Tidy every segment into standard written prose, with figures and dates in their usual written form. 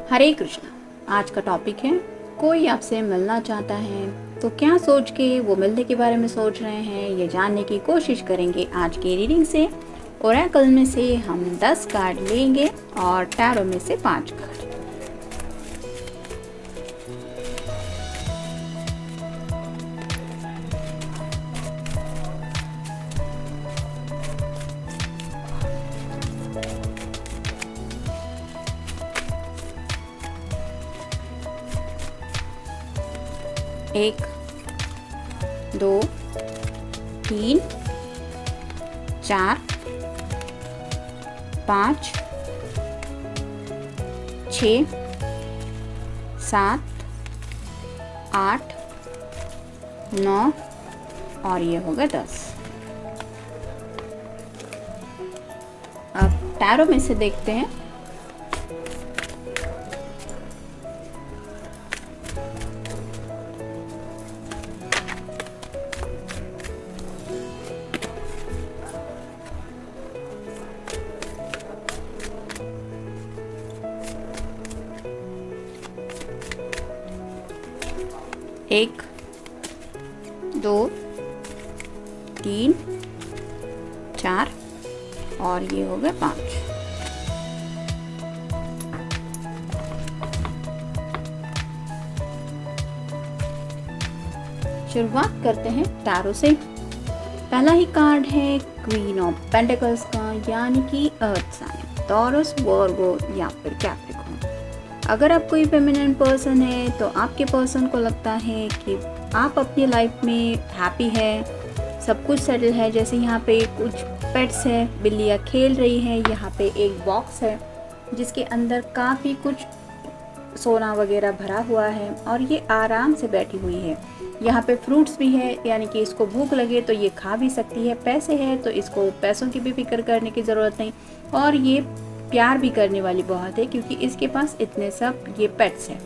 हरे कृष्णा। आज का टॉपिक है, कोई आपसे मिलना चाहता है तो क्या सोच के वो मिलने के बारे में सोच रहे हैं, ये जानने की कोशिश करेंगे आज की रीडिंग से। ओरेकल में से हम 10 कार्ड लेंगे और टैरो में से 5 कार्ड। एक, दो, तीन, चार, 5, 6, 7, 8, 9 और ये हो गया 10। अब टैरो में से देखते हैं। एक, दो, तीन, चार और ये हो गया 5। शुरुआत करते हैं टैरो से। पहला ही कार्ड है क्वीन ऑफ पेंटिकल्स का, यानी कि अर्थ साइन, टॉरस, वर्गो या फिर कैप्रिकॉर्न। अगर आप कोई फेमिनिन पर्सन है तो आपके पर्सन को लगता है कि आप अपनी लाइफ में हैप्पी है, सब कुछ सेटल है। जैसे यहाँ पे कुछ पेट्स है, बिल्लियाँ खेल रही हैं। यहाँ पे एक बॉक्स है जिसके अंदर काफ़ी कुछ सोना वगैरह भरा हुआ है और ये आराम से बैठी हुई है। यहाँ पे फ्रूट्स भी है, यानी कि इसको भूख लगे तो ये खा भी सकती है। पैसे है तो इसको पैसों की भी फिक्र करने की ज़रूरत नहीं, और ये प्यार भी करने वाली बहुत है क्योंकि इसके पास इतने सब ये पेट्स हैं।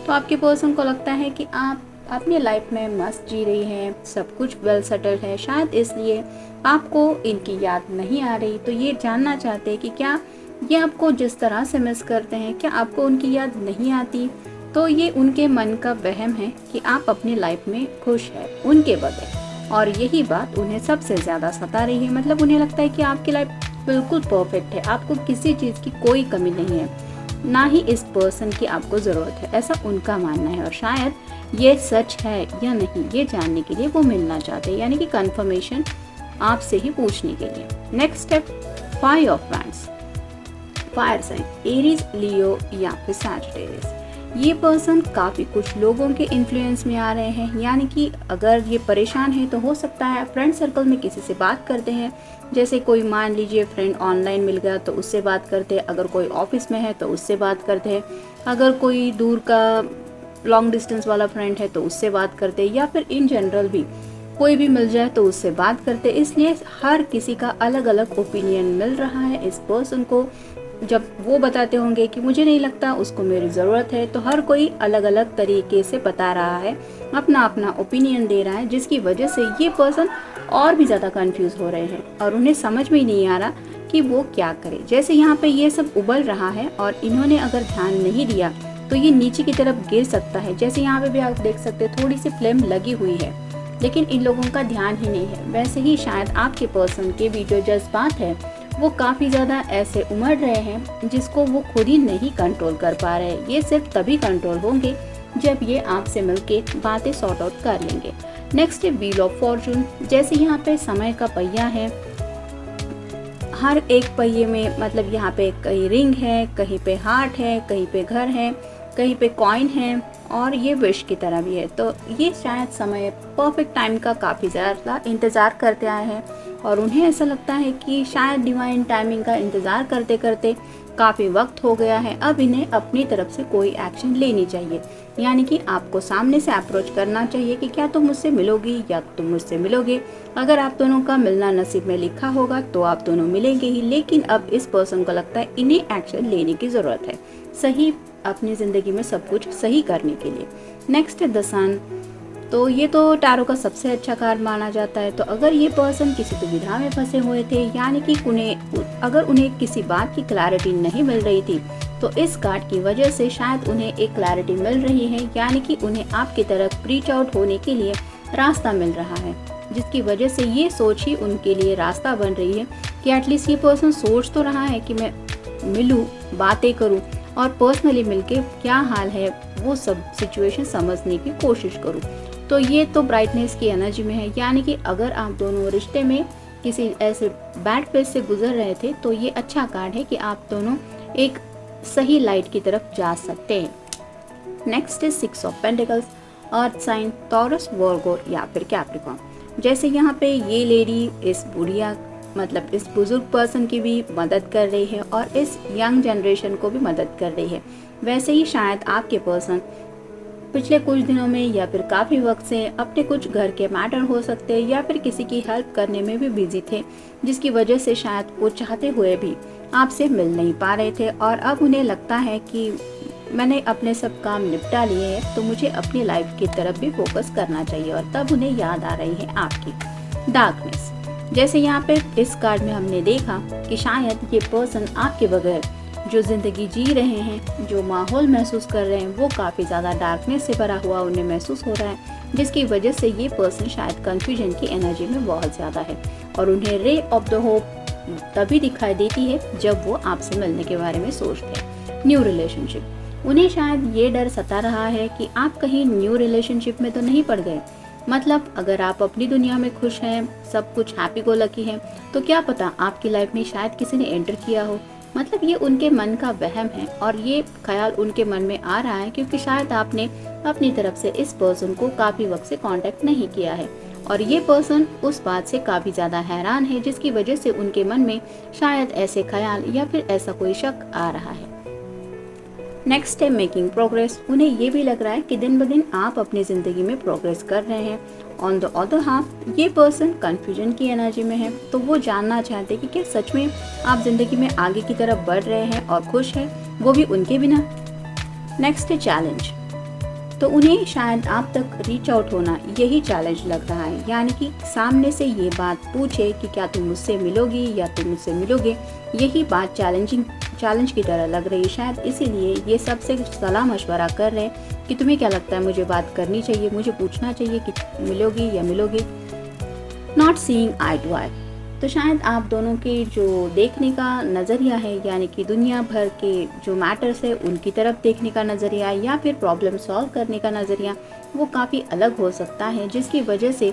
तो आपके पर्सन को लगता है कि आप अपनी लाइफ में मस्त जी रही हैं, सब कुछ वेल सेटल्ड है। शायद इसलिए आपको इनकी याद नहीं आ रही। तो ये जानना चाहते हैं कि क्या ये आपको जिस तरह से मिस करते हैं, क्या आपको उनकी याद नहीं आती। तो ये उनके मन का वहम है कि आप अपनी लाइफ में खुश है उनके बगैर, और यही बात उन्हें सबसे ज़्यादा सता रही है। मतलब उन्हें लगता है कि आपकी लाइफ बिल्कुल परफेक्ट है, आपको किसी चीज़ की कोई कमी नहीं है, ना ही इस पर्सन की आपको ज़रूरत है, ऐसा उनका मानना है। और शायद ये सच है या नहीं, ये जानने के लिए वो मिलना चाहते हैं, यानी कि कंफर्मेशन आपसे ही पूछने के लिए। Next step, 5 of wands, fire sign, Aries, Leo या फिर सैजिटेरियस। ये पर्सन काफ़ी कुछ लोगों के इन्फ्लुएंस में आ रहे हैं, यानी कि अगर ये परेशान है तो हो सकता है फ्रेंड सर्कल में किसी से बात करते हैं। जैसे कोई मान लीजिए फ्रेंड ऑनलाइन मिल गया तो उससे बात करते हैं, अगर कोई ऑफिस में है तो उससे बात करते हैं, अगर कोई दूर का लॉन्ग डिस्टेंस वाला फ्रेंड है तो उससे बात करते हैं, या फिर इन जनरल भी कोई भी मिल जाए तो उससे बात करते। इसलिए हर किसी का अलग अलग ओपिनियन मिल रहा है इस पर्सन को। जब वो बताते होंगे कि मुझे नहीं लगता उसको मेरी ज़रूरत है, तो हर कोई अलग अलग तरीके से बता रहा है, अपना अपना ओपिनियन दे रहा है, जिसकी वजह से ये पर्सन और भी ज़्यादा कंफ्यूज हो रहे हैं और उन्हें समझ में ही नहीं आ रहा कि वो क्या करे। जैसे यहाँ पे ये सब उबल रहा है और इन्होंने अगर ध्यान नहीं दिया तो ये नीचे की तरफ गिर सकता है। जैसे यहाँ पे भी आप देख सकते हैं थोड़ी सी फ्लेम लगी हुई है, लेकिन इन लोगों का ध्यान ही नहीं है। वैसे ही शायद आपके पर्सन के भी जो जज्बात है वो काफ़ी ज़्यादा ऐसे उमड़ रहे हैं जिसको वो खुद ही नहीं कंट्रोल कर पा रहे हैं। ये सिर्फ तभी कंट्रोल होंगे जब ये आपसे मिलके बातें सॉर्ट आउट कर लेंगे। नेक्स्ट है व्हील ऑफ फॉर्चून। जैसे यहाँ पे समय का पहिया है, हर एक पहिए में मतलब यहाँ पे कहीं रिंग है, कहीं पे हार्ट है, कहीं पे घर है, कहीं पे कॉइन है और ये विश की तरह भी है। तो ये शायद समय परफेक्ट टाइम का काफ़ी ज़्यादा इंतज़ार करते आए हैं और उन्हें ऐसा लगता है कि शायद डिवाइन टाइमिंग का इंतज़ार करते करते काफ़ी वक्त हो गया है, अब इन्हें अपनी तरफ से कोई एक्शन लेनी चाहिए। यानी कि आपको सामने से अप्रोच करना चाहिए कि क्या तुम मुझसे मिलोगी या तुम मुझसे मिलोगे। अगर आप दोनों का मिलना नसीब में लिखा होगा तो आप दोनों मिलेंगे ही, लेकिन अब इस पर्सन को लगता है इन्हें एक्शन लेने की ज़रूरत है, सही अपनी ज़िंदगी में सब कुछ सही करने के लिए। नेक्स्ट है द सन। तो ये तो टैरो का सबसे अच्छा कार्ड माना जाता है। तो अगर ये पर्सन किसी दुविधा में फंसे हुए थे, यानी कि अगर उन्हें किसी बात की क्लैरिटी नहीं मिल रही थी, तो इस कार्ड की वजह से शायद उन्हें एक क्लैरिटी मिल रही है, यानी कि उन्हें आपकी तरफ रीच आउट होने के लिए रास्ता मिल रहा है, जिसकी वजह से ये सोच ही उनके लिए रास्ता बन रही है कि एटलीस्ट ये पर्सन सोच तो रहा है कि मैं मिलूं, बातें करूं और पर्सनली मिलके क्या हाल है वो सब सिचुएशन समझने की कोशिश करूं। तो ये तो ब्राइटनेस की एनर्जी में है, यानी कि अगर आप दोनों रिश्ते में किसी ऐसे बैड फेज से गुजर रहे थे तो ये अच्छा कार्ड है कि आप दोनों एक सही लाइट की तरफ जा सकते हैं। Next is 6 of pentacles, earth sign, Taurus, Virgo या फिर कैप्रिकॉर्न। जैसे यहाँ पे ये लेडी इस बुढ़िया मतलब इस बुजुर्ग पर्सन की भी मदद कर रही है और इस यंग जनरेशन को भी मदद कर रही है, वैसे ही शायद आपके पर्सन पिछले कुछ दिनों में या फिर काफ़ी वक्त से अपने कुछ घर के मैटर हो सकते हैं या फिर किसी की हेल्प करने में भी बिजी थे, जिसकी वजह से शायद वो चाहते हुए भी आपसे मिल नहीं पा रहे थे और अब उन्हें लगता है कि मैंने अपने सब काम निपटा लिए हैं तो मुझे अपनी लाइफ की तरफ भी फोकस करना चाहिए, और तब उन्हें याद आ रही है आपकी डार्कनेस। जैसे यहाँ पे इस कार्ड में हमने देखा कि शायद ये पर्सन आपके बगैर जो ज़िंदगी जी रहे हैं, जो माहौल महसूस कर रहे हैं, वो काफ़ी ज़्यादा डार्कनेस से भरा हुआ उन्हें महसूस हो रहा है, जिसकी वजह से ये पर्सन शायद कन्फ्यूजन की एनर्जी में बहुत ज़्यादा है और उन्हें रे ऑफ द होप तभी दिखाई देती है जब वो आपसे मिलने के बारे में सोचते हैं। न्यू रिलेशनशिप, उन्हें शायद ये डर सता रहा है कि आप कहीं न्यू रिलेशनशिप में तो नहीं पड़ गए। मतलब अगर आप अपनी दुनिया में खुश हैं, सब कुछ हैप्पी गो लकी है, तो क्या पता आपकी लाइफ में शायद किसी ने एंटर किया हो। मतलब ये उनके मन का वहम है और ये ख्याल उनके मन में आ रहा है क्योंकि शायद आपने अपनी तरफ से इस पर्सन को काफ़ी वक्त से कांटेक्ट नहीं किया है और ये पर्सन उस बात से काफ़ी ज़्यादा हैरान है, जिसकी वजह से उनके मन में शायद ऐसे ख्याल या फिर ऐसा कोई शक आ रहा है। नेक्स्ट है मेकिंग प्रोग्रेस, उन्हें ये भी लग रहा है कि दिन ब दिन आप अपनी ज़िंदगी में प्रोग्रेस कर रहे हैं। ऑन द अदर हाफ ये पर्सन कन्फ्यूजन की एनर्जी में है, तो वो जानना चाहते हैं कि क्या सच में आप ज़िंदगी में आगे की तरफ बढ़ रहे हैं और खुश हैं, वो भी उनके बिना। नेक्स्ट है चैलेंज, तो उन्हें शायद आप तक रीच आउट होना यही चैलेंज लग रहा है, यानी कि सामने से ये बात पूछे कि क्या तुम मुझसे मिलोगी या तुम मुझसे मिलोगे, यही बात चैलेंज की तरह लग रही है। शायद इसीलिए ये सबसे सलाह मशवरा कर रहे हैं कि तुम्हें क्या लगता है, मुझे बात करनी चाहिए, मुझे पूछना चाहिए कि मिलोगी या मिलोगे। नॉट सीइंग आई टू आई, तो शायद आप दोनों के जो देखने का नज़रिया है, यानी कि दुनिया भर के जो मैटर्स है उनकी तरफ देखने का नज़रिया या फिर प्रॉब्लम सॉल्व करने का नज़रिया वो काफ़ी अलग हो सकता है, जिसकी वजह से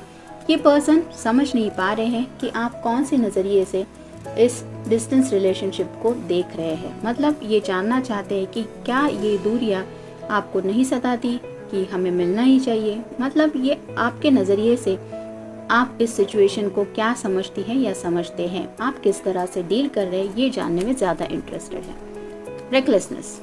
ये पर्सन समझ नहीं पा रहे हैं कि आप कौन से नज़रिए से इस डिस्टेंस रिलेशनशिप को देख रहे हैं। मतलब ये जानना चाहते हैं कि क्या ये दूरियां आपको नहीं सताती कि हमें मिलना ही चाहिए। मतलब ये आपके नज़रिए से आप इस सिचुएशन को क्या समझती हैं या समझते हैं, आप किस तरह से डील कर रहे हैं, ये जानने में ज़्यादा इंटरेस्टेड है। रेकलेसनेस,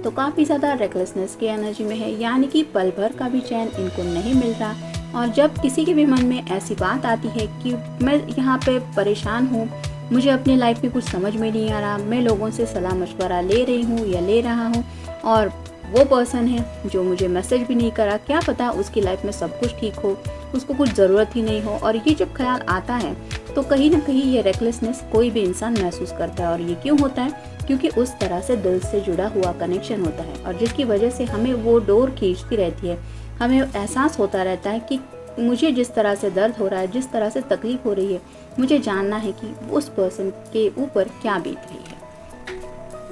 तो काफ़ी ज़्यादा रेकलेसनेस की एनर्जी में है, यानी कि पल भर का भी चैन इनको नहीं मिल रहा और जब किसी के भी मन में ऐसी बात आती है कि मैं यहाँ पे परेशान हूँ, मुझे अपनी लाइफ में कुछ समझ में नहीं आ रहा, मैं लोगों से सलाह मशवरा ले रही हूँ या ले रहा हूँ और वो पर्सन है जो मुझे मैसेज भी नहीं करा, क्या पता उसकी लाइफ में सब कुछ ठीक हो, उसको कुछ ज़रूरत ही नहीं हो। और ये जब ख्याल आता है तो कहीं ना कहीं ये रेकलेसनेस कोई भी इंसान महसूस करता है। और ये क्यों होता है? क्योंकि उस तरह से दिल से जुड़ा हुआ कनेक्शन होता है और जिसकी वजह से हमें वो डोर खींचती रहती है, हमें एहसास होता रहता है कि मुझे जिस तरह से दर्द हो रहा है, जिस तरह से तकलीफ हो रही है, मुझे जानना है कि उस पर्सन के ऊपर क्या बीत रही है।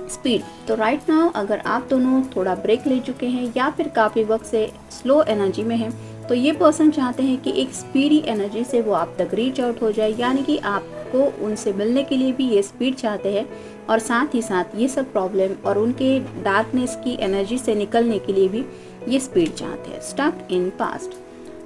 स्पीड, तो राइट नाउ अगर आप दोनों थोड़ा ब्रेक ले चुके हैं या फिर काफ़ी वक्त से स्लो एनर्जी में हैं, तो ये पर्सन चाहते हैं कि एक स्पीडी एनर्जी से वो आप तक रीच आउट हो जाए, यानी कि आपको उनसे मिलने के लिए भी ये स्पीड चाहते हैं और साथ ही साथ ये सब प्रॉब्लम और उनके डार्कनेस की एनर्जी से निकलने के लिए भी ये स्पीड चाहते हैं। स्टक इन पास्ट,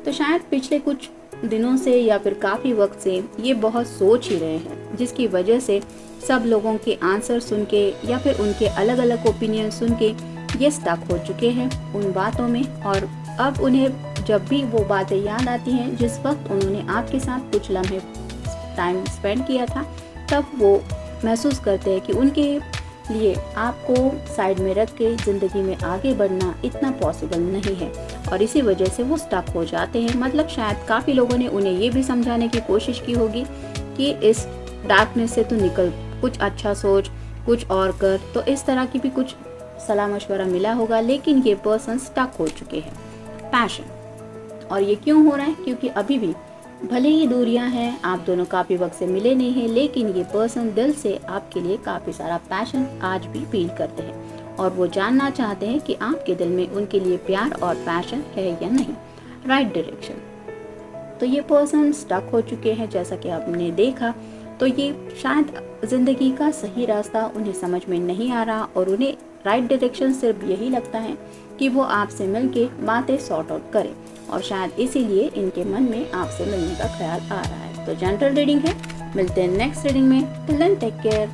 तो शायद पिछले कुछ दिनों से या फिर काफ़ी वक्त से ये बहुत सोच ही रहे हैं, जिसकी वजह से सब लोगों के आंसर सुन के या फिर उनके अलग अलग ओपिनियन सुन के ये स्टक हो चुके हैं उन बातों में। और अब उन्हें जब भी वो बातें याद आती हैं जिस वक्त उन्होंने आपके साथ कुछ लम्हे टाइम स्पेंड किया था, तब वो महसूस करते हैं कि उनके लिए आपको साइड में रख के ज़िंदगी में आगे बढ़ना इतना पॉसिबल नहीं है और इसी वजह से वो स्टक हो जाते हैं। मतलब शायद काफ़ी लोगों ने उन्हें ये भी समझाने की कोशिश की होगी कि इस डार्कनेस से तो निकल, कुछ अच्छा सोच, कुछ और कर, तो इस तरह की भी कुछ सलाह मशवरा मिला होगा, लेकिन ये पर्सन स्टक हो चुके हैं। पैशन, और ये क्यों हो रहा है? क्योंकि अभी भी भले ही दूरियां हैं, आप दोनों काफ़ी वक्त से मिले नहीं हैं, लेकिन ये पर्सन दिल से आपके लिए काफ़ी सारा पैशन आज भी फील करते हैं और वो जानना चाहते हैं कि आपके दिल में उनके लिए प्यार और पैशन है या नहीं। राइट डायरेक्शन, तो ये पर्सन स्टक हो चुके हैं जैसा कि आपने देखा। तो ये शायद ज़िंदगी का सही रास्ता उन्हें समझ में नहीं आ रहा और उन्हें राइट डायरेक्शन सिर्फ यही लगता है कि वो आपसे मिलके बातें सॉर्ट आउट करें, और शायद इसीलिए इनके मन में आपसे मिलने का ख्याल आ रहा है। तो जनरल रीडिंग है, मिलते हैं नेक्स्ट रीडिंग में। Till then take care.